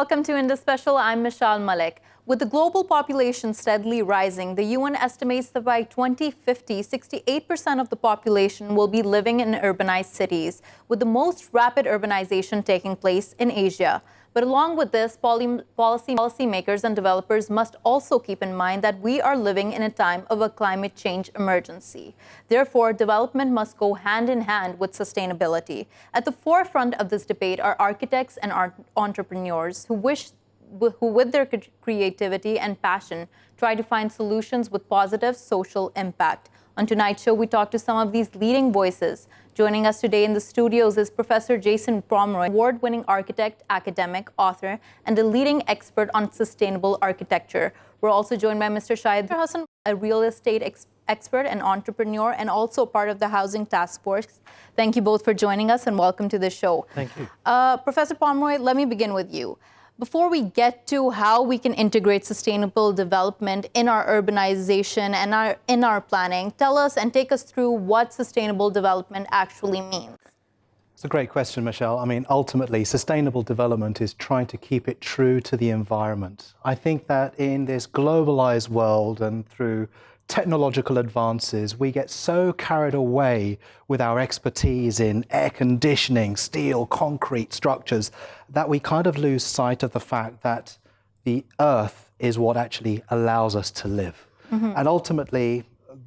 welcome to Indus Special. I'm Meshal Malik. With the global population steadily rising, the UN estimates that by 2050, 68% of the population will be living in urbanized cities, with the most rapid urbanization taking place in Asia. But along with this, policymakers and developers must also keep in mind that we are living in a time of a climate change emergency. Therefore, development must go hand in hand with sustainability. At the forefront of this debate are architects and entrepreneurs who with their creativity and passion, try to find solutions with positive social impact. On tonight's show, we talk to some of these leading voices. Joining us today in the studios is Professor Jason Pomeroy, award-winning architect, academic, author, and a leading expert on sustainable architecture. We're also joined by Mr. Shahid, Hassan, a real estate expert and entrepreneur, and also part of the Housing Task Force. Thank you both for joining us, and welcome to the show. Thank you. Professor Pomeroy, let me begin with you. Before we get to how we can integrate sustainable development in our urbanization and in our planning, tell us and take us through what sustainable development actually means. It's a great question, Michelle. I mean, ultimately, sustainable development is trying to keep it true to the environment. I think that in this globalized world and through technological advances, we get so carried away with our expertise in air conditioning, steel, concrete structures, that we kind of lose sight of the fact that the earth is what actually allows us to live. And ultimately,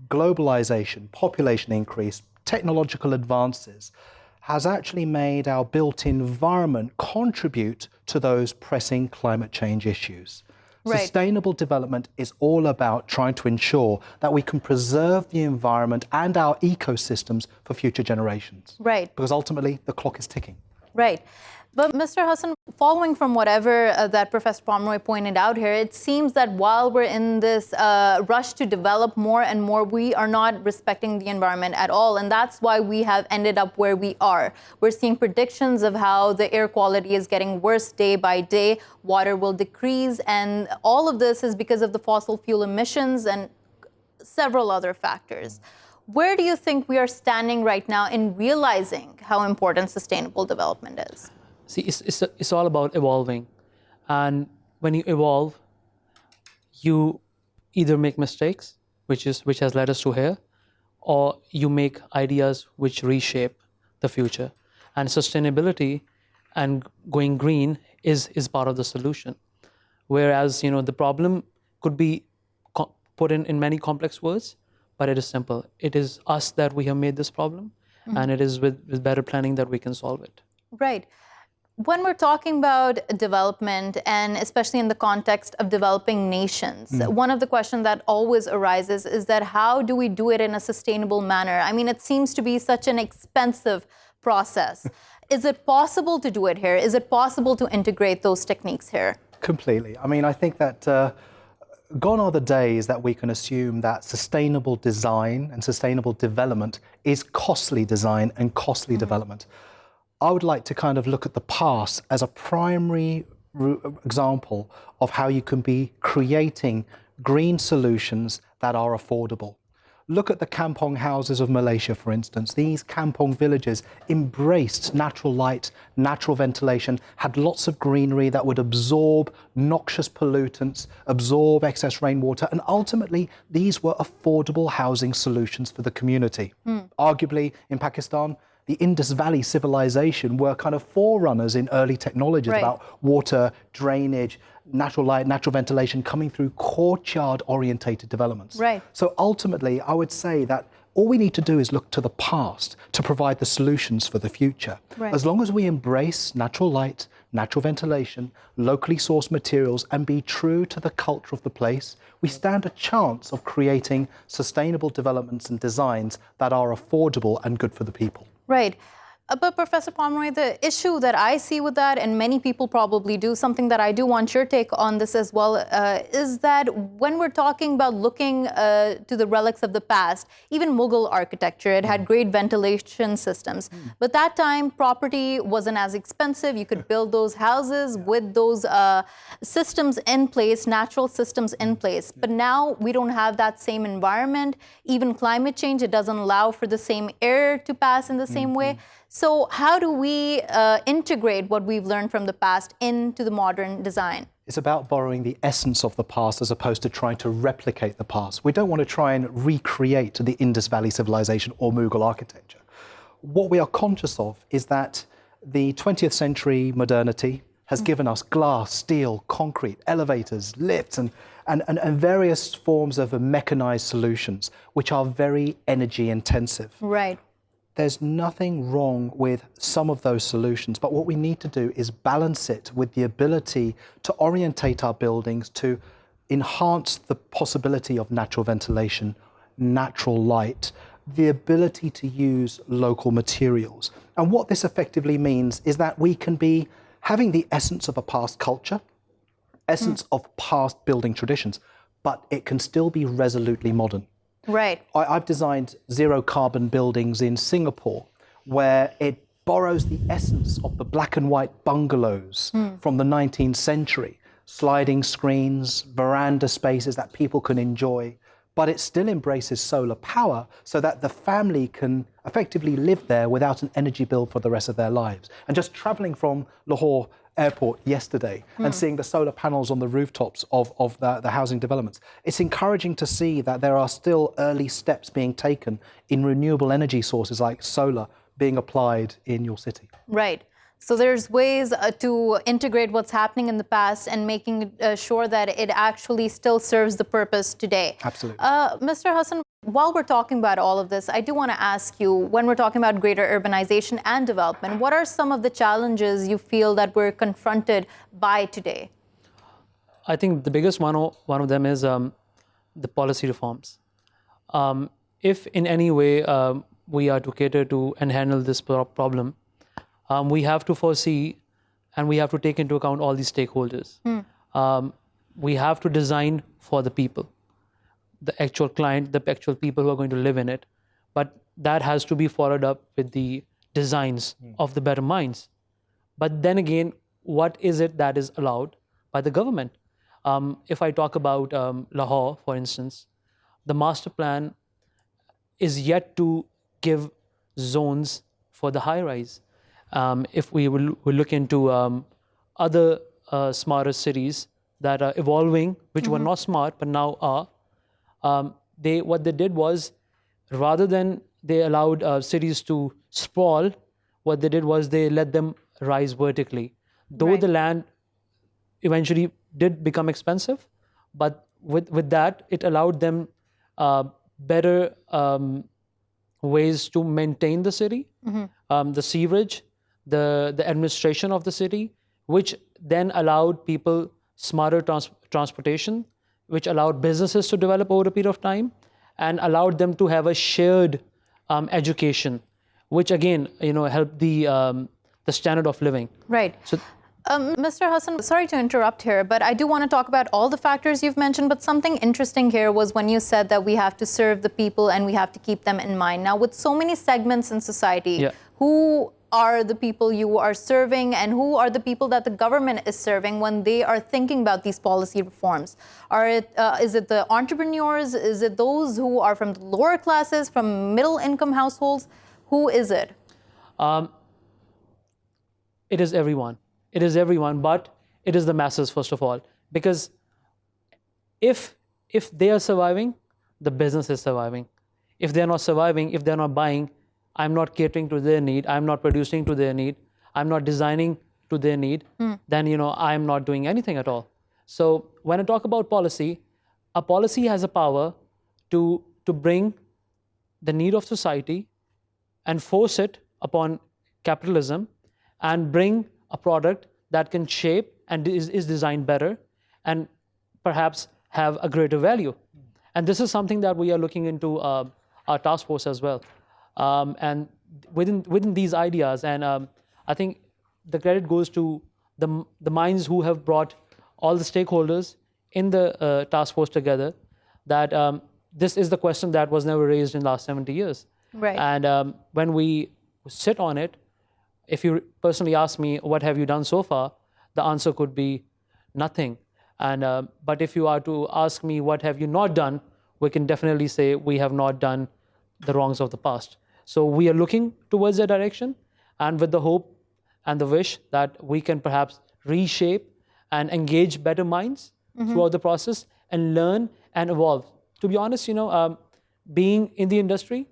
globalization, population increase, technological advances has actually made our built environment contribute to those pressing climate change issues. Right. Sustainable development is all about trying to ensure that we can preserve the environment and our ecosystems for future generations. Right. Because ultimately, the clock is ticking. Right. But Mr. Hassan, following from whatever that Professor Pomeroy pointed out here, it seems that while we're in this rush to develop more and more, we are not respecting the environment at all. And that's why we have ended up where we are. We're seeing predictions of how the air quality is getting worse day by day, water will decrease, and all of this is because of the fossil fuel emissions and several other factors. Where do you think we are standing right now in realizing how important sustainable development is? See, it's all about evolving. And when you evolve, you either make mistakes, which has led us to here, or you make ideas which reshape the future. And sustainability and going green is part of the solution. Whereas, the problem could be put in many complex words, but it is simple. It is us that we have made this problem, and it is with better planning that we can solve it. Right. When we're talking about development, and especially in the context of developing nations, one of the questions that always arises is that how do we do it in a sustainable manner? I mean, it seems to be such an expensive process. Is it possible to do it here? Is it possible to integrate those techniques here? Completely. I mean, I think that gone are the days that we can assume that sustainable design and sustainable development is costly design and costly development. I would like to kind of look at the past as a primary example of how you can be creating green solutions that are affordable. Look at the kampong houses of Malaysia, for instance. These kampong villages embraced natural light, natural ventilation, had lots of greenery that would absorb noxious pollutants, absorb excess rainwater, and ultimately these were affordable housing solutions for the community. Arguably, in Pakistan, the Indus Valley civilization were kind of forerunners in early technologies about water, drainage, natural light, natural ventilation coming through courtyard-orientated developments. Right. So ultimately, I would say that all we need to do is look to the past to provide the solutions for the future. Right. As long as we embrace natural light, natural ventilation, locally sourced materials, and be true to the culture of the place, we stand a chance of creating sustainable developments and designs that are affordable and good for the people. Right. But Professor Pomeroy, the issue that I see with that, and many people probably do, something that I do want your take on this as well, is that when we're talking about looking to the relics of the past, even Mughal architecture, it had great ventilation systems. But that time, property wasn't as expensive. You could build those houses with those systems in place, natural systems in place. But now we don't have that same environment. Even climate change, it doesn't allow for the same air to pass in the same way. So how do we integrate what we've learned from the past into the modern design? It's about borrowing the essence of the past as opposed to trying to replicate the past. We don't want to try and recreate the Indus Valley civilization or Mughal architecture. What we are conscious of is that the 20th century modernity has given us glass, steel, concrete, elevators, lifts, and various forms of mechanized solutions, which are very energy intensive. Right. There's nothing wrong with some of those solutions, but what we need to do is balance it with the ability to orientate our buildings to enhance the possibility of natural ventilation, natural light, the ability to use local materials. And what this effectively means is that we can be having the essence of a past culture, essence of past building traditions, but it can still be resolutely modern. Right. I've designed zero carbon buildings in Singapore where it borrows the essence of the black and white bungalows from the 19th century, sliding screens, veranda spaces that people can enjoy, but it still embraces solar power so that the family can effectively live there without an energy bill for the rest of their lives. And just traveling from Lahore airport yesterday and seeing the solar panels on the rooftops of the housing developments, it's encouraging to see that there are still early steps being taken in renewable energy sources like solar being applied in your city. Right. So there's ways to integrate what's happening in the past and making sure that it actually still serves the purpose today. Absolutely. Mr. Hassan, while we're talking about all of this, I do want to ask you, when we're talking about greater urbanization and development, what are some of the challenges you feel that we're confronted by today? I think the biggest one of them is the policy reforms. If in any way we are to cater to and handle this problem, we have to foresee and we have to take into account all these stakeholders. We have to design for the people, the actual client, the actual people who are going to live in it. But that has to be followed up with the designs of the better minds. But then again, what is it that is allowed by the government? If I talk about Lahore, for instance, the master plan is yet to give zones for the high-rise. If we will look into other smarter cities that are evolving, which were not smart but now are, what they did was, rather than they allowed cities to sprawl, what they did was they let them rise vertically. Though the land eventually did become expensive, but with that, it allowed them better ways to maintain the city, the sewerage, the administration of the city, which then allowed people smarter transportation, which allowed businesses to develop over a period of time, and allowed them to have a shared education, which again, helped the standard of living. Right. So, Mr. Hassan, sorry to interrupt here, but I do want to talk about all the factors you've mentioned, but something interesting here was when you said that we have to serve the people and we have to keep them in mind. Now, with so many segments in society, who are the people you are serving and who are the people that the government is serving when they are thinking about these policy reforms? Is it the entrepreneurs? Is it those who are from the lower classes, from middle income households? Who is it? It is everyone. It is everyone, but it is the masses, first of all. Because if they are surviving, the business is surviving. If they're not surviving, if they're not buying, I'm not catering to their need, I'm not producing to their need, I'm not designing to their need, then I'm not doing anything at all. So when I talk about policy, a policy has a power to bring the need of society and force it upon capitalism and bring a product that can shape and is designed better and perhaps have a greater value. And this is something that we are looking into our task force as well. And within these ideas, and I think the credit goes to the minds who have brought all the stakeholders in the task force together, that this is the question that was never raised in the last 70 years. Right. And when we sit on it, if you personally ask me, what have you done so far? The answer could be nothing. And but if you are to ask me, what have you not done? We can definitely say we have not done the wrongs of the past. So we are looking towards that direction, and with the hope and the wish that we can perhaps reshape and engage better minds throughout the process and learn and evolve. To be honest, being in the industry,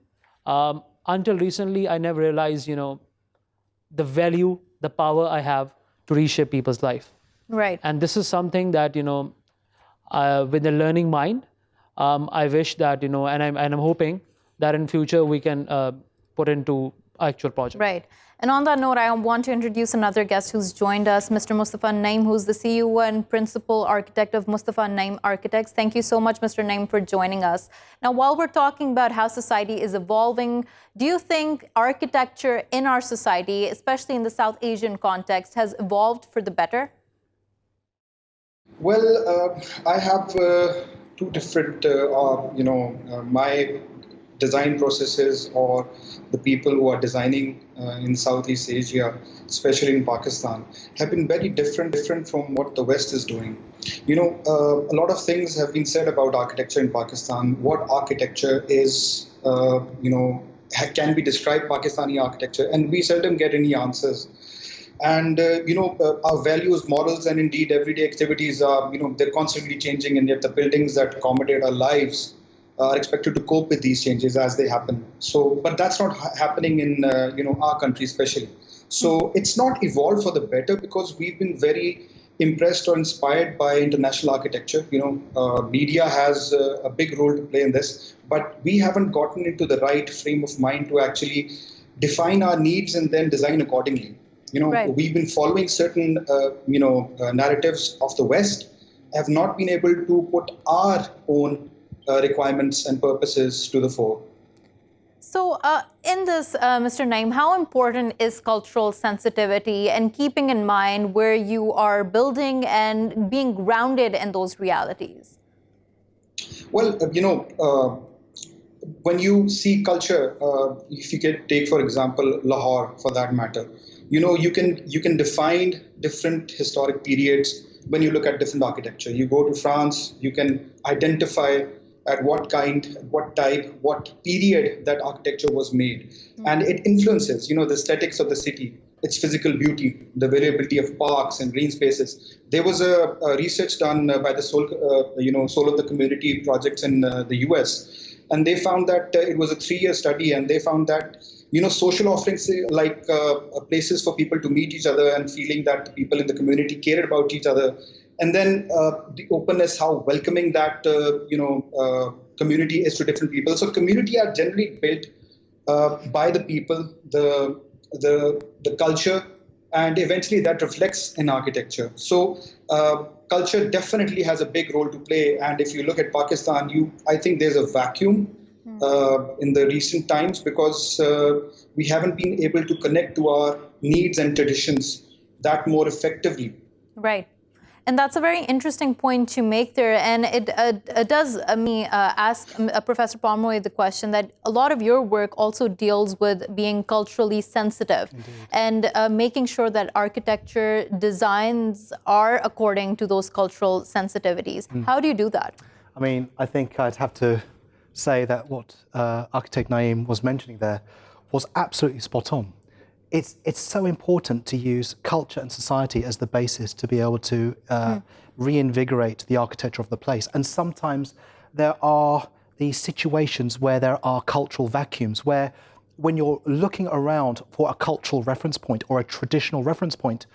until recently, I never realized, the value, the power I have to reshape people's life. Right. And this is something that, with a learning mind, I wish that, and I'm hoping that in future we can put into actual projects. Right. And on that note, I want to introduce another guest who's joined us, Mr. Mustafa Naeem, who's the CEO and principal architect of Mustafa Naeem Architects. Thank you so much, Mr. Naeem, for joining us. Now, while we're talking about how society is evolving, do you think architecture in our society, especially in the South Asian context, has evolved for the better? Well, I have two different, my design processes or the people who are designing in Southeast Asia, especially in Pakistan, have been very different from what the West is doing. A lot of things have been said about architecture in Pakistan. What architecture is, can be described Pakistani architecture, and we seldom get any answers. And, our values, morals, and indeed everyday activities are, they're constantly changing, and yet the buildings that accommodate our lives are expected to cope with these changes as they happen. So, but that's not happening in, our country especially. So it's not evolved for the better because we've been very impressed or inspired by international architecture. Media has a big role to play in this, but we haven't gotten into the right frame of mind to actually define our needs and then design accordingly. Right. We've been following certain, narratives of the West, have not been able to put our own requirements and purposes to the fore. So in this, Mr. Naeem, how important is cultural sensitivity and keeping in mind where you are building and being grounded in those realities? Well, when you see culture, if you can take, for example, Lahore, for that matter, you can define different historic periods when you look at different architecture. You go to France, you can identify at what kind, what type, what period that architecture was made. And it influences, the aesthetics of the city, its physical beauty, the variability of parks and green spaces. There was a research done by the Soul of the Community projects in the US. And they found that it was a 3-year study, and they found that social offerings like places for people to meet each other and feeling that people in the community cared about each other. And then the openness, how welcoming that, community is to different people. So community are generally built by the people, the culture, and eventually that reflects in architecture. So culture definitely has a big role to play. And if you look at Pakistan, I think there's a vacuum in the recent times because we haven't been able to connect to our needs and traditions that more effectively. Right. And that's a very interesting point to make there. And it does me ask Professor Pomeroy the question that a lot of your work also deals with being culturally sensitive. Indeed. And making sure that architecture designs are according to those cultural sensitivities. How do you do that? I mean, I think I'd have to say that what architect Naeem was mentioning there was absolutely spot on. It's so important to use culture and society as the basis to be able to reinvigorate the architecture of the place. And sometimes there are these situations where there are cultural vacuums, where when you're looking around for a cultural reference point or a traditional reference point,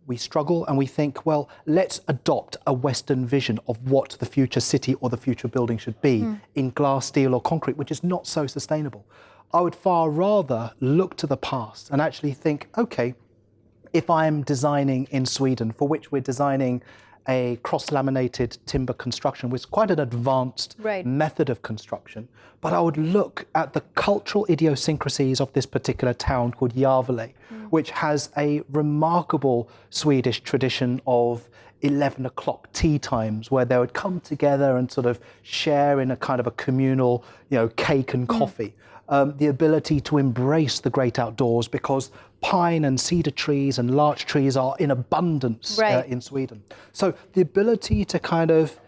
we struggle and we think, well, let's adopt a Western vision of what the future city or the future building should be in glass, steel or concrete, which is not so sustainable. I would far rather look to the past and actually think, okay, if I'm designing in Sweden, for which we're designing a cross-laminated timber construction, which is quite an advanced method of construction, but I would look at the cultural idiosyncrasies of this particular town called Gävle, which has a remarkable Swedish tradition of 11 o'clock tea times where they would come together and sort of share in a kind of a communal, cake and coffee. The ability to embrace the great outdoors because pine and cedar trees and larch trees are in abundance in Sweden. So the ability to kind of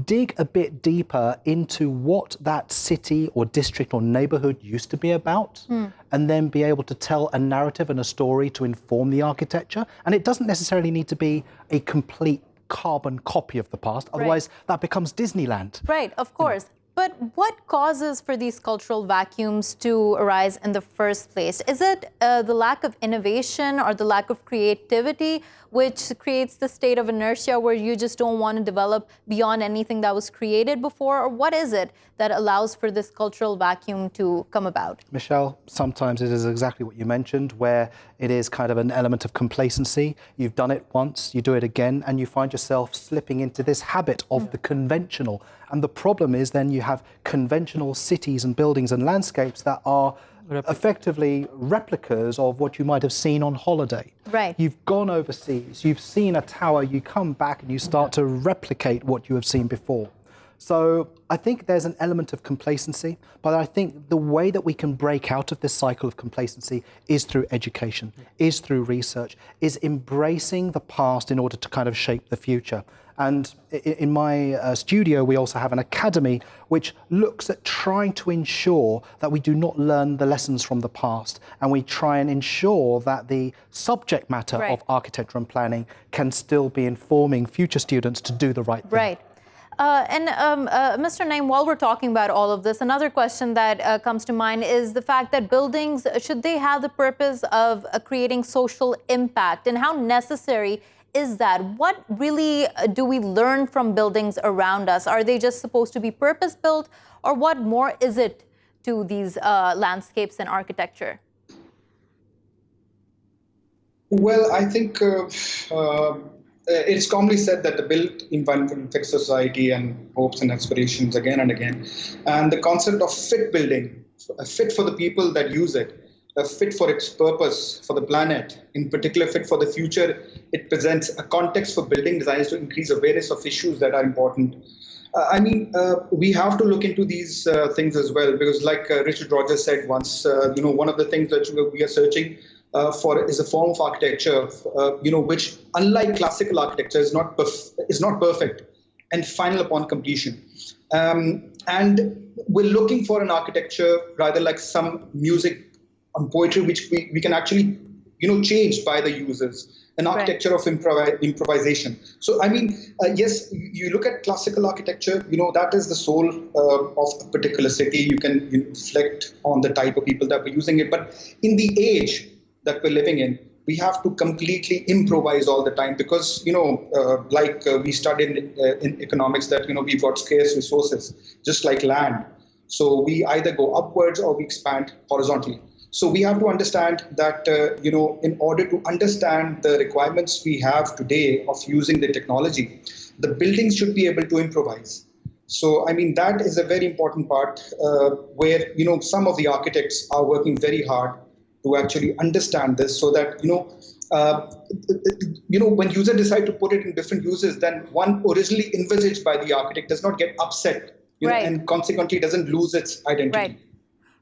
dig a bit deeper into what that city or district or neighborhood used to be about, and then be able to tell a narrative and a story to inform the architecture. And it doesn't necessarily need to be a complete carbon copy of the past, otherwise that becomes Disneyland. Right, of course. But what causes for these cultural vacuums to arise in the first place? Is it the lack of innovation or the lack of creativity which creates the state of inertia where you just don't want to develop beyond anything that was created before? Or what is it that allows for this cultural vacuum to come about? Meshal, sometimes it is exactly what you mentioned, where it is kind of an element of complacency. You've done it once, you do it again, and you find yourself slipping into this habit of the conventional. And the problem is then you have conventional cities and buildings and landscapes that are effectively replicas of what you might have seen on holiday. Right. You've gone overseas, you've seen a tower, you come back and you start to replicate what you have seen before. So I think there's an element of complacency, but I think the way that we can break out of this cycle of complacency is through education, is through research, is embracing the past in order to kind of shape the future. And in my studio, we also have an academy which looks at trying to ensure that we do not learn the lessons from the past, and we try and ensure that the subject matter of architecture and planning can still be informing future students to do the right thing. Right. Mr. Naeem, while we're talking about all of this, another question that comes to mind is the fact that buildings, should they have the purpose of creating social impact, and how necessary is that? What really do we learn from buildings around us? Are they just supposed to be purpose-built, or what more is it to these landscapes and architecture? Well, I think it's commonly said that the built environment affects society and hopes and aspirations again and again. And the concept of fit building, a fit for the people that use it, a fit for its purpose, for the planet, in particular fit for the future, it presents a context for building designs to increase awareness of issues that are important. We have to look into these things as well, because like Richard Rogers said once, one of the things that we are searching for is a form of architecture, which, unlike classical architecture, is not perfect and final upon completion. And we're looking for an architecture rather like some music and poetry, which we can actually, change by the users. An architecture of improvisation. So, yes, you look at classical architecture, that is the soul of a particular city. You can reflect on the type of people that were using it. But in the age that we're living in, we have to completely improvise all the time because, we studied in economics that, we've got scarce resources, just like land. So we either go upwards or we expand horizontally. So we have to understand that, in order to understand the requirements we have today of using the technology, the buildings should be able to improvise. So, that is a very important part where, some of the architects are working very hard to actually understand this so that, when users decide to put it in different uses, then one originally envisaged by the architect does not get upset, and consequently doesn't lose its identity.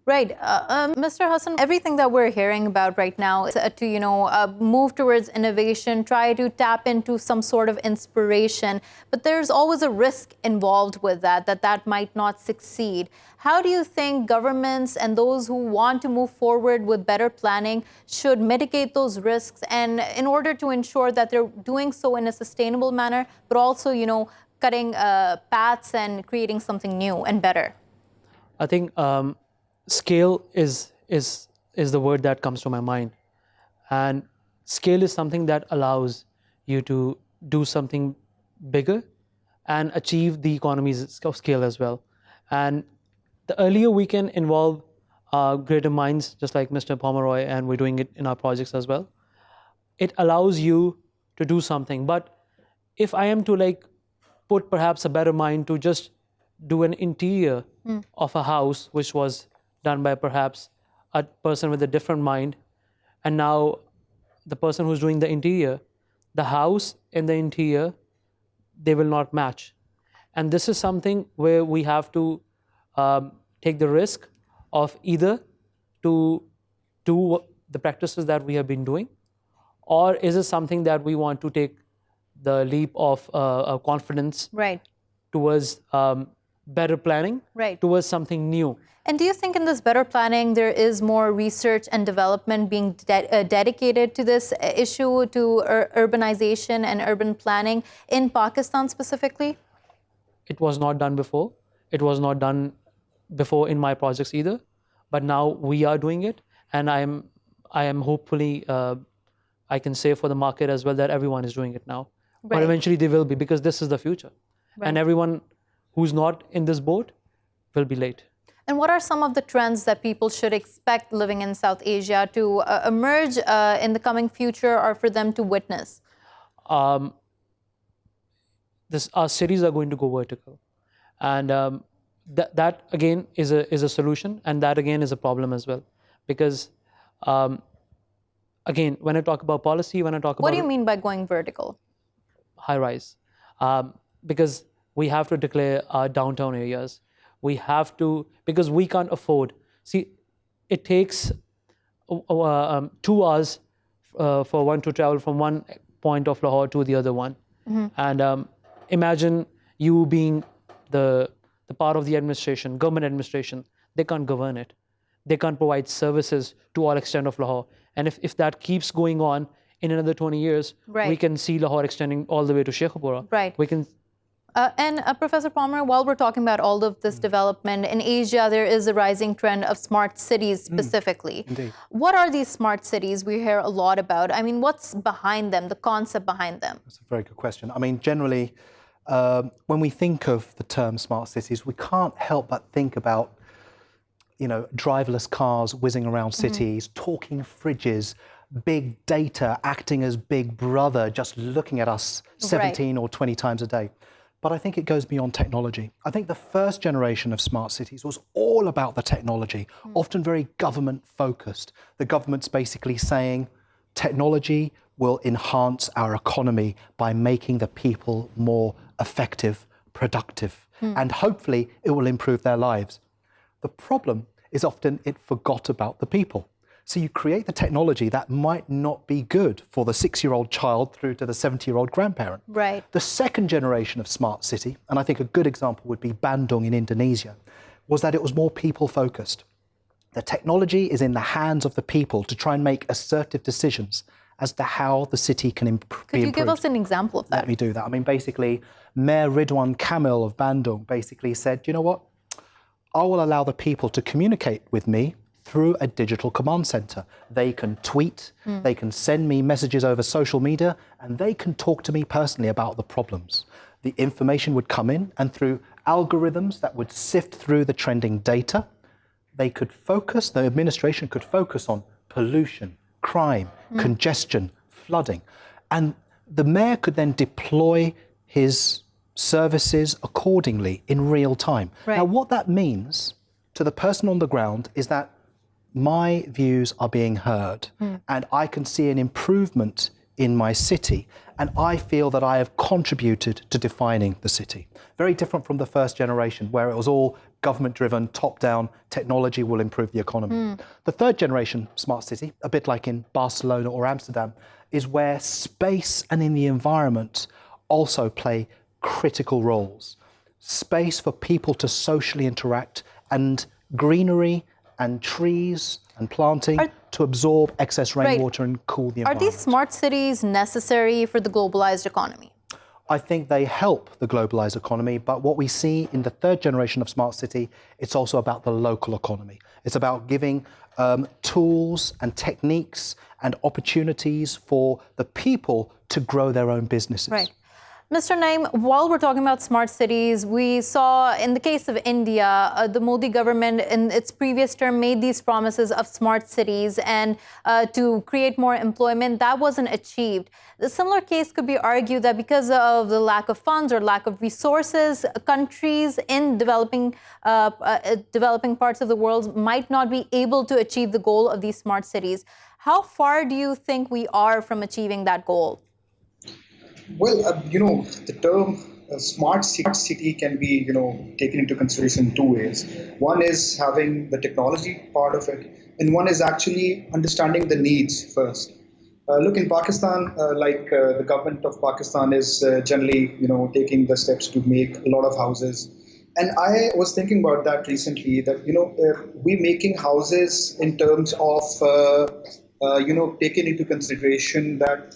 Right. Mr. Hassan, everything that we're hearing about right now is to, move towards innovation, try to tap into some sort of inspiration, but there's always a risk involved with that might not succeed. How do you think governments and those who want to move forward with better planning should mitigate those risks, and in order to ensure that they're doing so in a sustainable manner, but also, cutting paths and creating something new and better? I think scale is the word that comes to my mind, and scale is something that allows you to do something bigger and achieve the economies of scale as well. And the earlier we can involve greater minds, just like Mr. Pomeroy, and we're doing it in our projects as well, it allows you to do something. But if I am to put perhaps a better mind to just do an interior of a house, which was done by perhaps a person with a different mind, and now the person who's doing the interior, the house and the interior, they will not match. And this is something where we have to take the risk of either to do the practices that we have been doing, or is it something that we want to take the leap of confidence towards better planning, Right. towards something new. And do you think in this better planning, there is more research and development being dedicated to this issue, to urbanization and urban planning in Pakistan specifically? It was not done before. It was not done before in my projects either. But now we are doing it, and I am hopefully, I can say for the market as well that everyone is doing it now. Right. But eventually they will be, because this is the future. Right. And everyone who's not in this boat will be late. And what are some of the trends that people should expect living in South Asia to emerge in the coming future, or for them to witness? Our cities are going to go vertical. And that again is a solution, and that again is a problem as well. Because again, when I talk about policy, when I talk about— What do you mean by going vertical? High rise. Because we have to declare our downtown areas. We have to, because we can't afford. See, it takes 2 hours for one to travel from one point of Lahore to the other one. Mm-hmm. And imagine you being the part of the administration, government administration. They can't govern it. They can't provide services to all extent of Lahore. And if that keeps going on, in another 20 years, right, we can see Lahore extending all the way to Sheikhupura. Right. We can. And Professor Pomeroy, while we're talking about all of this development, in Asia there is a rising trend of smart cities specifically. Indeed. What are these smart cities? We hear a lot about. I mean, what's behind them, the concept behind them? That's a very good question. I mean, generally, when we think of the term smart cities, we can't help but think about, driverless cars whizzing around cities, talking fridges, big data acting as big brother, just looking at us 17 or 20 times a day. But I think it goes beyond technology. I think the first generation of smart cities was all about the technology, often very government focused. The government's basically saying technology will enhance our economy by making the people more effective, productive, and hopefully it will improve their lives. The problem is often it forgot about the people. So you create the technology that might not be good for the 6-year-old child through to the 70-year-old grandparent. Right. The second generation of smart city, and I think a good example would be Bandung in Indonesia, was that it was more people-focused. The technology is in the hands of the people to try and make assertive decisions as to how the city can be improved. Could you give us an example of that? Let me do that. I mean, basically, Mayor Ridwan Kamil of Bandung basically said, you know what? I will allow the people to communicate with me through a digital command center. They can tweet, they can send me messages over social media, and they can talk to me personally about the problems. The information would come in, and through algorithms that would sift through the trending data, they could focus, the administration could focus on pollution, crime, congestion, flooding. And the mayor could then deploy his services accordingly in real time. Right. Now, what that means to the person on the ground is that my views are being heard, and I can see an improvement in my city, and I feel that I have contributed to defining the city. Very different from the first generation, where it was all government-driven, top-down, technology will improve the economy. The third generation smart city, a bit like in Barcelona or Amsterdam, is where space and in the environment also play critical roles. Space for people to socially interact, and greenery and trees and planting to absorb excess rainwater and cool the environment. Are these smart cities necessary for the globalized economy? I think they help the globalized economy, but what we see in the third generation of smart city, it's also about the local economy. It's about giving tools and techniques and opportunities for the people to grow their own businesses. Right. Mr. Naeem, while we're talking about smart cities, we saw in the case of India, the Modi government in its previous term made these promises of smart cities and to create more employment. That wasn't achieved. The similar case could be argued that because of the lack of funds or lack of resources, countries in developing parts of the world might not be able to achieve the goal of these smart cities. How far do you think we are from achieving that goal? Well, the term smart city can be, taken into consideration in 2 ways. One is having the technology part of it, and one is actually understanding the needs first. Look, in Pakistan, the government of Pakistan is generally, taking the steps to make a lot of houses. And I was thinking about that recently, that, we're making houses in terms of, taking into consideration that,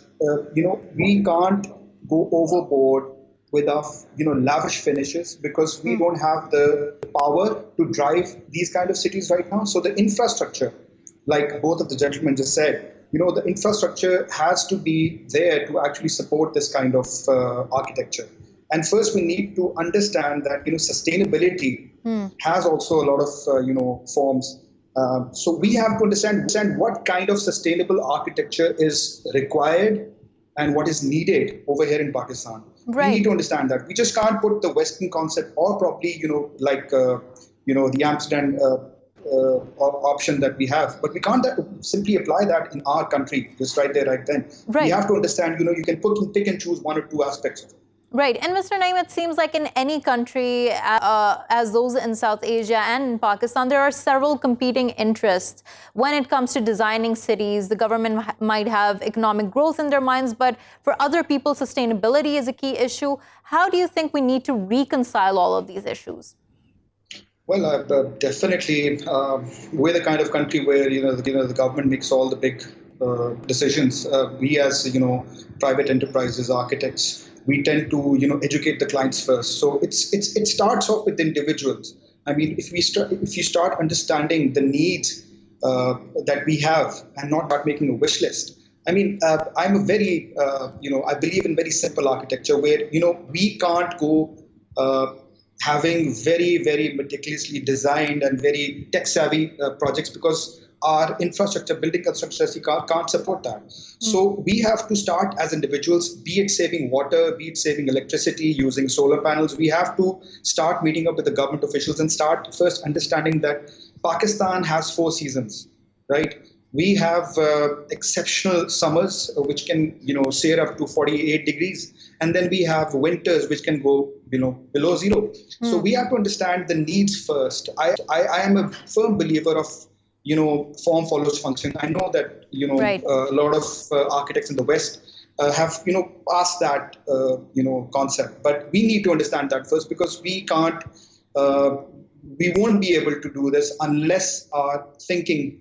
we can't go overboard with our, lavish finishes, because we don't have the power to drive these kind of cities right now. So the infrastructure, like both of the gentlemen just said, the infrastructure has to be there to actually support this kind of architecture. And first, we need to understand that sustainability has also a lot of forms. So we have to understand what kind of sustainable architecture is required and what is needed over here in Pakistan. Right. We need to understand that. We just can't put the Western concept, or probably the Amsterdam option that we have, but we can't simply apply that in our country just right there, right then. Right. We have to understand, you can pick and choose one or two aspects of it. Right. And Mr. Naeem, it seems like in any country, as those in South Asia and in Pakistan, there are several competing interests. When it comes to designing cities, the government might have economic growth in their minds, but for other people, sustainability is a key issue. How do you think we need to reconcile all of these issues? Well, definitely, we're the kind of country where the government makes all the big decisions. We, as private enterprises, architects, we tend to educate the clients first. So it starts off with individuals. I mean, if you start understanding the needs that we have and not start making a wish list. I mean, I'm a very I believe in very simple architecture where we can't go having very, very meticulously designed and very tech-savvy projects, because our infrastructure, building construction can't support that. So we have to start as individuals, be it saving water, be it saving electricity, using solar panels. We have to start meeting up with the government officials and start first understanding that Pakistan has 4 seasons, right? We have exceptional summers, which can, steer up to 48 degrees. And then we have winters, which can go, below zero. So we have to understand the needs first. I am a firm believer of, form follows function. I know that, Right. A lot of architects in the West have, passed that, concept. But we need to understand that first, because we can't, we won't be able to do this unless our thinking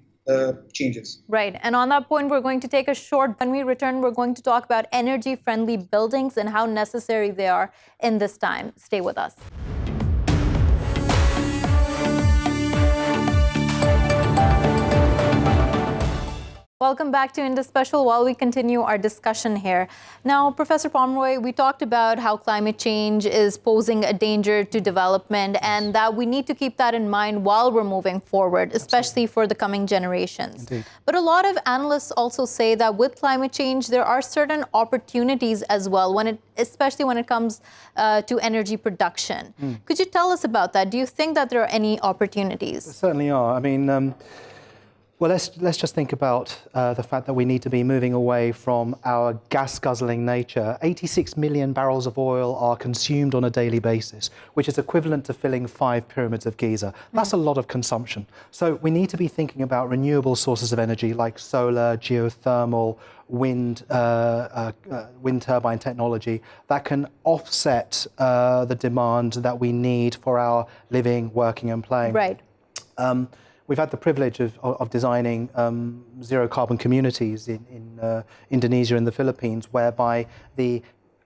changes. Right. And on that point, we're going to take a short. When we return, we're going to talk about energy-friendly buildings and how necessary they are in this time. Stay with us. Welcome back to Indus Special while we continue our discussion here. Now, Professor Pomeroy, we talked about how climate change is posing a danger to development and that we need to keep that in mind while we're moving forward, especially for the coming generations. Indeed. But a lot of analysts also say that with climate change, there are certain opportunities as well, especially when it comes to energy production. Could you tell us about that? Do you think that there are any opportunities? There certainly are. I mean, well, let's just think about the fact that we need to be moving away from our gas-guzzling nature. 86 million barrels of oil are consumed on a daily basis, which is equivalent to filling 5 pyramids of Giza. That's a lot of consumption. So we need to be thinking about renewable sources of energy like solar, geothermal, wind turbine technology that can offset the demand that we need for our living, working and playing. Right. We've had the privilege of designing zero-carbon communities in Indonesia and the Philippines, whereby the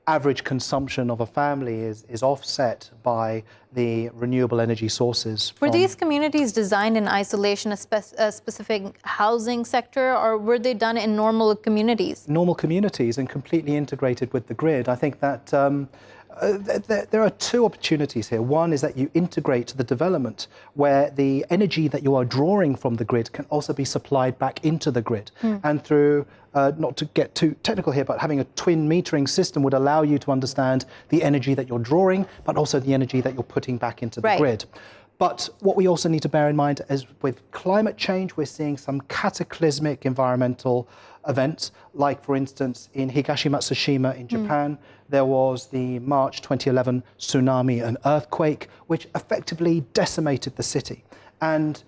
average consumption of a family is offset by the renewable energy sources. Were these communities designed in isolation, a specific housing sector, or were they done in normal communities? Normal communities and completely integrated with the grid. I think that there are 2 opportunities here. One is that you integrate the development where the energy that you are drawing from the grid can also be supplied back into the grid. And through, not to get too technical here, but having a twin metering system would allow you to understand the energy that you're drawing, but also the energy that you're putting back into the grid. But what we also need to bear in mind is with climate change, we're seeing some cataclysmic environmental events, like, for instance, in Higashi-Matsushima in Japan, there was the March 2011 tsunami and earthquake, which effectively decimated the city. And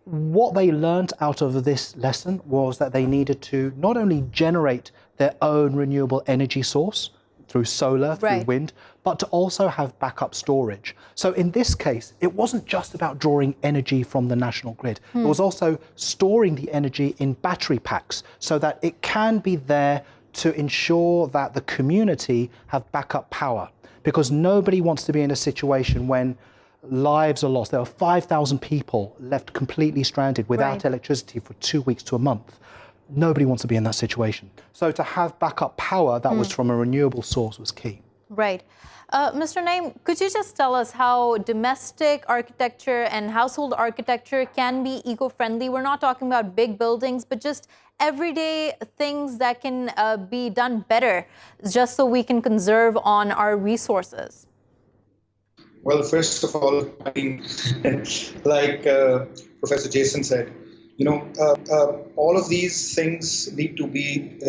what they learned out of this lesson was that they needed to not only generate their own renewable energy source through solar, through Right. wind, but to also have backup storage. So in this case, it wasn't just about drawing energy from the national grid. It was also storing the energy in battery packs so that it can be there to ensure that the community have backup power. Because nobody wants to be in a situation when lives are lost. There are 5,000 people left completely stranded without Right. electricity for 2 weeks to a month. Nobody wants to be in that situation. So to have backup power that was from a renewable source was key. Right. Mr. Naeem, could you just tell us how domestic architecture and household architecture can be eco-friendly? We're not talking about big buildings, but just everyday things that can be done better, just so we can conserve on our resources. Well, first of all, I mean, like Professor Jason said, all of these things need to be,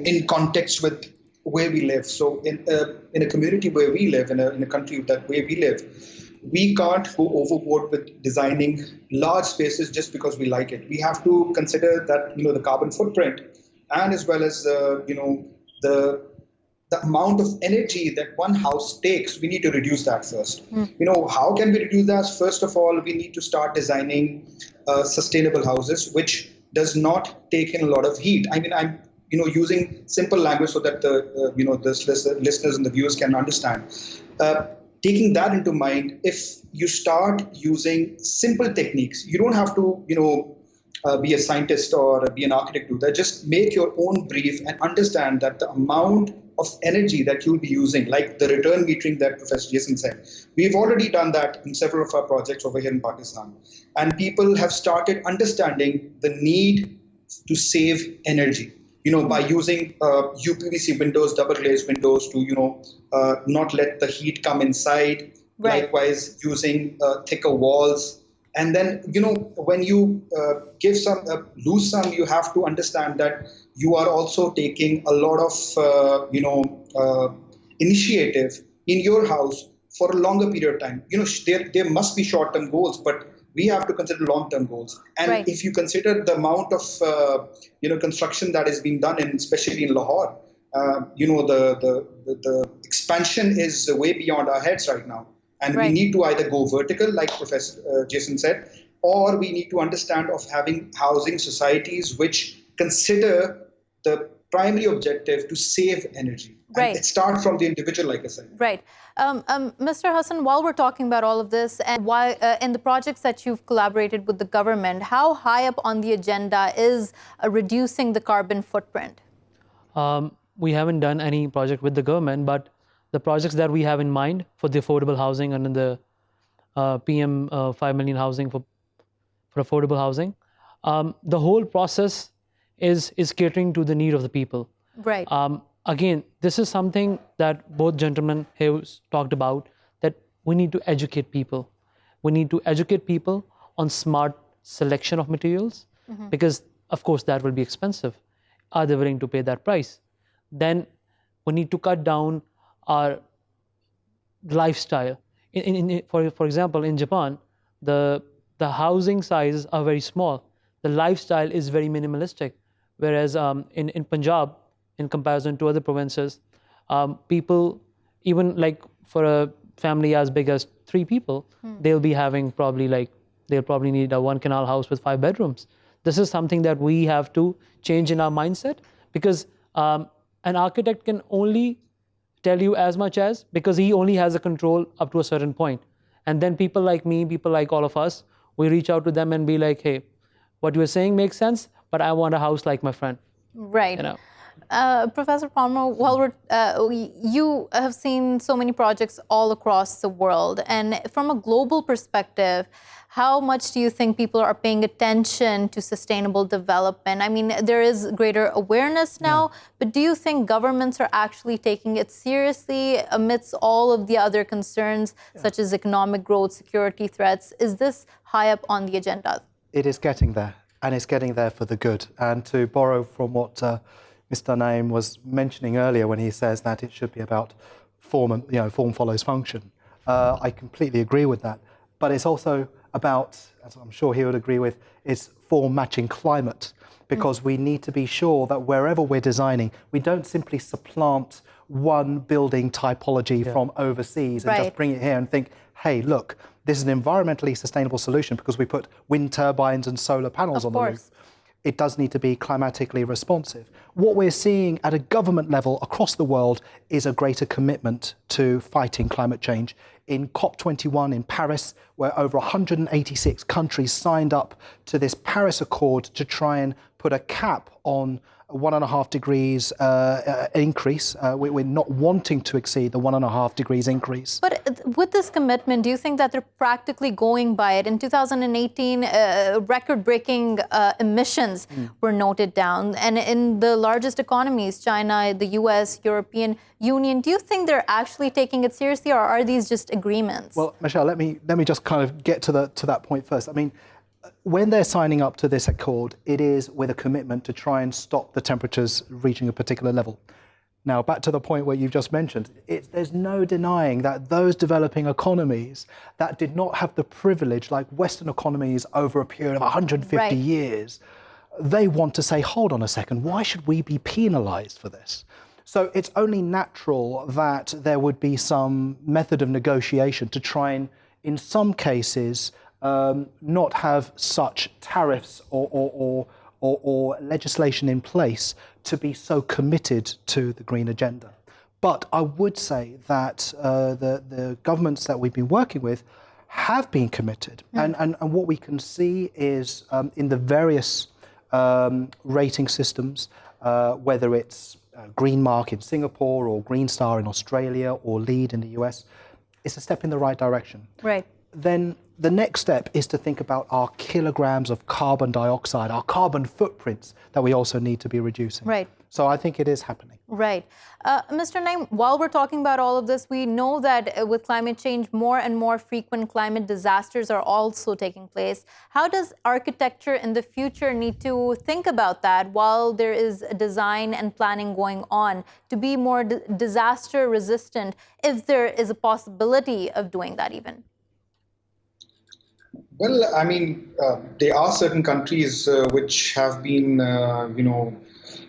in context with where we live. So in a community where we live, in a country that where we live, we can't go overboard with designing large spaces just because we like it. We have to consider that, the carbon footprint, and as well as, the amount of energy that one house takes, we need to reduce that first. How can we reduce that? First of all, we need to start designing sustainable houses, which does not take in a lot of heat. I mean, I'm using simple language so that the listeners and the viewers can understand. Taking that into mind, if you start using simple techniques, you don't have to, be a scientist or be an architect to do that. Just make your own brief and understand that the amount of energy that you'll be using, like the return metering that Professor Jason said. We've already done that in several of our projects over here in Pakistan. And people have started understanding the need to save energy, by using UPVC windows, double glazed windows to, not let the heat come inside. Right. Likewise, using thicker walls. And then, when you give some, lose some, you have to understand that you are also taking a lot of, initiative in your house for a longer period of time. There must be short-term goals, but we have to consider long-term goals. And Right. if you consider the amount of, construction that is being done, especially in Lahore, the expansion is way beyond our heads right now. And Right. we need to either go vertical, like Professor Jason said, or we need to understand of having housing societies which consider the primary objective to save energy. Right. And it starts from the individual, like I said. Right. Mr. Hassan, while we're talking about all of this and why in the projects that you've collaborated with the government, how high up on the agenda is reducing the carbon footprint? We haven't done any project with the government, but the projects that we have in mind for the affordable housing and the PM 5 million housing for affordable housing, the whole process is catering to the need of the people. Right. Again, this is something that both gentlemen have talked about, that we need to educate people. We need to educate people on smart selection of materials, because of course that will be expensive. Are they willing to pay that price? Then we need to cut down our lifestyle. For example, in Japan, the housing sizes are very small. The lifestyle is very minimalistic. Whereas in Punjab, in comparison to other provinces, people, even like for a family as big as 3 people, they'll be having they'll probably need a 1 canal house with 5 bedrooms. This is something that we have to change in our mindset, because an architect can only tell you as much as, because he only has a control up to a certain point. And then people like me, people like all of us, we reach out to them and be like, hey, what you are saying makes sense, but I want a house like my friend. Right. Professor Pomeroy, you have seen so many projects all across the world. And from a global perspective, how much do you think people are paying attention to sustainable development? I mean, there is greater awareness now, but do you think governments are actually taking it seriously amidst all of the other concerns, such as economic growth, security threats? Is this high up on the agenda? It is getting there, and it's getting there for the good. And to borrow from what Mr. Naeem was mentioning earlier when he says that it should be about form follows function, I completely agree with that. But it's also about, as I'm sure he would agree with, is form matching climate, because we need to be sure that wherever we're designing, we don't simply supplant one building typology from overseas and just bring it here and think, hey, look, this is an environmentally sustainable solution because we put wind turbines and solar panels on the roof. It does need to be climatically responsive. What we're seeing at a government level across the world is a greater commitment to fighting climate change. In COP21 in Paris, where over 186 countries signed up to this Paris Accord to try and put a cap on 1.5 degrees increase. We're not wanting to exceed the 1.5 degrees increase. But with this commitment, do you think that they're practically going by it? In 2018, record-breaking emissions were noted down. And in the largest economies, China, the US, European Union, do you think they're actually taking it seriously, or are these just agreements? Well, Meshal, let me just kind of get to that point first. I mean, when they're signing up to this accord, it is with a commitment to try and stop the temperatures reaching a particular level. Now, back to the point where you've just mentioned, there's no denying that those developing economies that did not have the privilege, like Western economies over a period of 150 years, they want to say, hold on a second, why should we be penalized for this? So it's only natural that there would be some method of negotiation to try and, in some cases, not have such tariffs or legislation in place to be so committed to the green agenda. But I would say that the governments that we've been working with have been committed. And what we can see is in the various rating systems, whether it's Green Mark in Singapore or Green Star in Australia or LEED in the US, it's a step in the right direction. Right. Then the next step is to think about our kilograms of carbon dioxide, our carbon footprints that we also need to be reducing. Right. So I think it is happening. Right. Mr. Naeem, while we're talking about all of this, we know that with climate change, more and more frequent climate disasters are also taking place. How does architecture in the future need to think about that while there is design and planning going on to be more disaster resistant, if there is a possibility of doing that even? Well, I mean, there are certain countries which have been,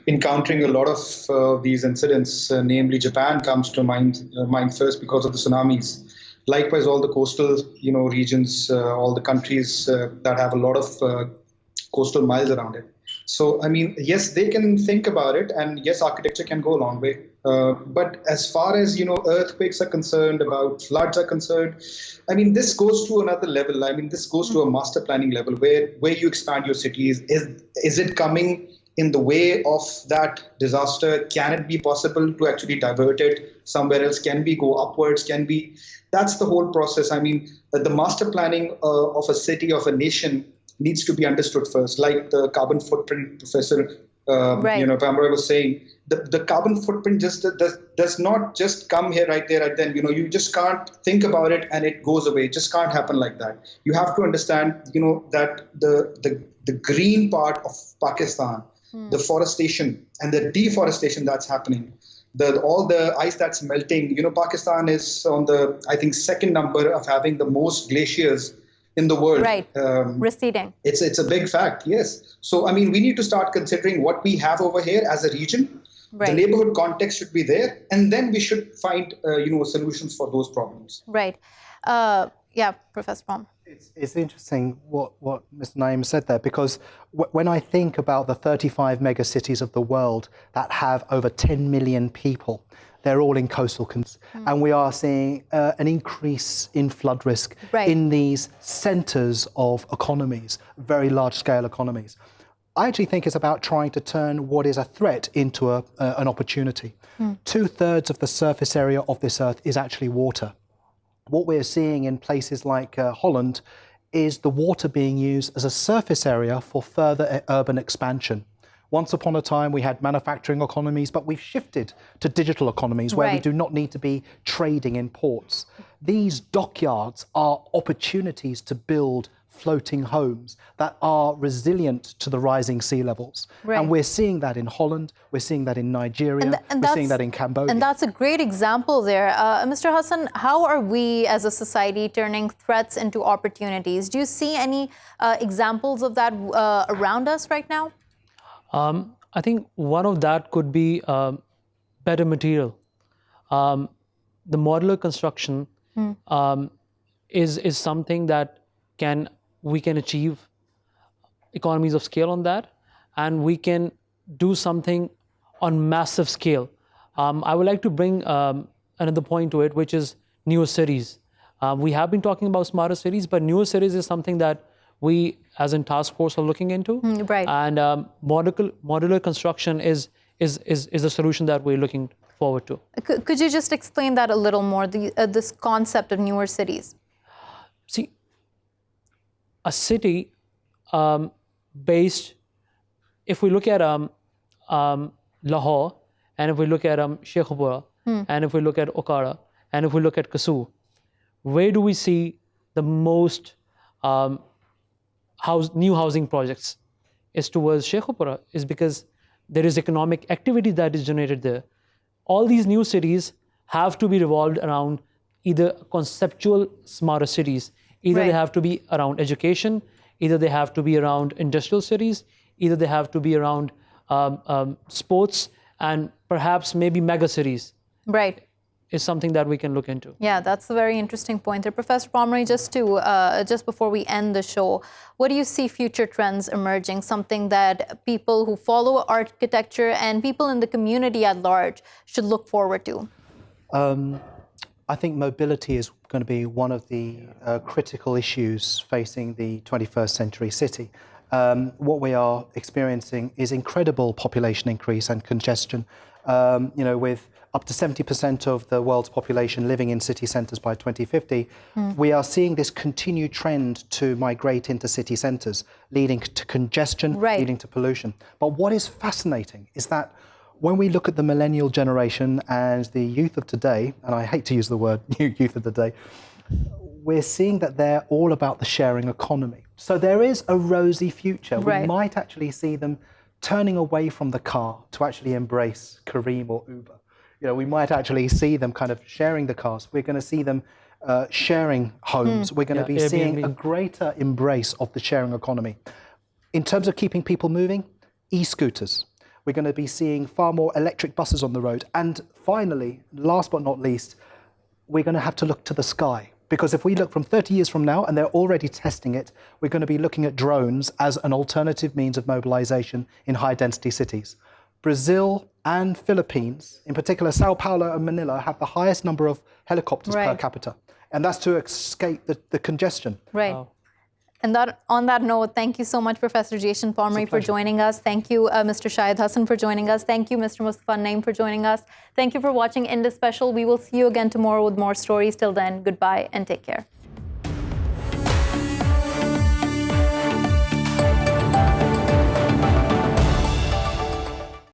encountering a lot of these incidents. Namely, Japan comes to mind first because of the tsunamis. Likewise, all the coastal, regions, all the countries that have a lot of coastal miles around it. So, I mean, yes, they can think about it, and yes, architecture can go a long way. But as far as, earthquakes are concerned, about floods are concerned, I mean, this goes to another level. I mean, this goes to a master planning level where you expand your cities. Is it coming in the way of that disaster? Can it be possible to actually divert it somewhere else? Can we go upwards? That's the whole process. I mean, the master planning of a city, of a nation, needs to be understood first. Like the carbon footprint professor, Pomeroy was saying, the carbon footprint just does not just come here, right there, right then. You just can't think about it and it goes away. It just can't happen like that. You have to understand, that the green part of Pakistan, the forestation and the deforestation that's happening, all the ice that's melting. Pakistan is on the, I think, second number of having the most glaciers in the world. Right, receding. It's a big fact, yes. So, I mean, we need to start considering what we have over here as a region. Right. The neighborhood context should be there, and then we should find, solutions for those problems. Right. Professor Pom. It's interesting what Mr. Naeem said there, because when I think about the 35 mega cities of the world that have over 10 million people, they're all in coastal countries. And we are seeing an increase in flood risk in these centers of economies, very large-scale economies. I actually think it's about trying to turn what is a threat into an opportunity. 2/3 of the surface area of this earth is actually water. What we're seeing in places like Holland is the water being used as a surface area for further urban expansion. Once upon a time, we had manufacturing economies, but we've shifted to digital economies where we do not need to be trading in ports. These dockyards are opportunities to build floating homes that are resilient to the rising sea levels. Right. And we're seeing that in Holland, we're seeing that in Nigeria, we're seeing that in Cambodia. And that's a great example there. Mr. Hassan, how are we as a society turning threats into opportunities? Do you see any examples of that around us right now? I think one of that could be better material. The modular construction is something that we can achieve economies of scale on that, and we can do something on massive scale. I would like to bring another point to it, which is newer cities. We have been talking about smarter cities, but newer cities is something that we, as in task force, are looking into. Right. And modular construction is a solution that we're looking forward to. Could you just explain that a little more, this concept of newer cities? See, a city based, if we look at Lahore, and if we look at Sheikhupura, and if we look at Okara, and if we look at Kasur, where do we see the most new housing projects? Is towards Sheikhupura, is because there is economic activity that is generated there. All these new cities have to be revolved around either conceptual smarter cities. Either they have to be around education, either they have to be around industrial cities, either they have to be around sports, and perhaps maybe mega cities. Right. Is something that we can look into. Yeah, that's a very interesting point there. Professor Pomeroy, just before we end the show, what do you see future trends emerging, something that people who follow architecture and people in the community at large should look forward to? I think mobility is going to be one of the critical issues facing the 21st century city. What we are experiencing is incredible population increase and congestion. With up to 70% of the world's population living in city centres by 2050, we are seeing this continued trend to migrate into city centres, leading to congestion, leading to pollution. But what is fascinating is that when we look at the millennial generation and the youth of today, and I hate to use the word youth of today, we're seeing that they're all about the sharing economy. So there is a rosy future. We might actually see them turning away from the car to actually embrace Careem or Uber. We might actually see them kind of sharing the cars. We're going to see them sharing homes. We're going to be seeing a greater embrace of the sharing economy. In terms of keeping people moving, e-scooters. We're going to be seeing far more electric buses on the road. And finally, last but not least, we're going to have to look to the sky. Because if we look from 30 years from now, and they're already testing it, we're going to be looking at drones as an alternative means of mobilization in high-density cities. Brazil and Philippines, in particular Sao Paulo and Manila, have the highest number of helicopters per capita. And that's to escape the congestion. Right. Wow. And on that note, thank you so much, Professor Jason Pomeroy, for joining us. Thank you, Mr. Shahid Hassan, for joining us. Thank you, Mr. Mustafa Naeem, for joining us. Thank you for watching Indus Special. We will see you again tomorrow with more stories. Till then, goodbye and take care.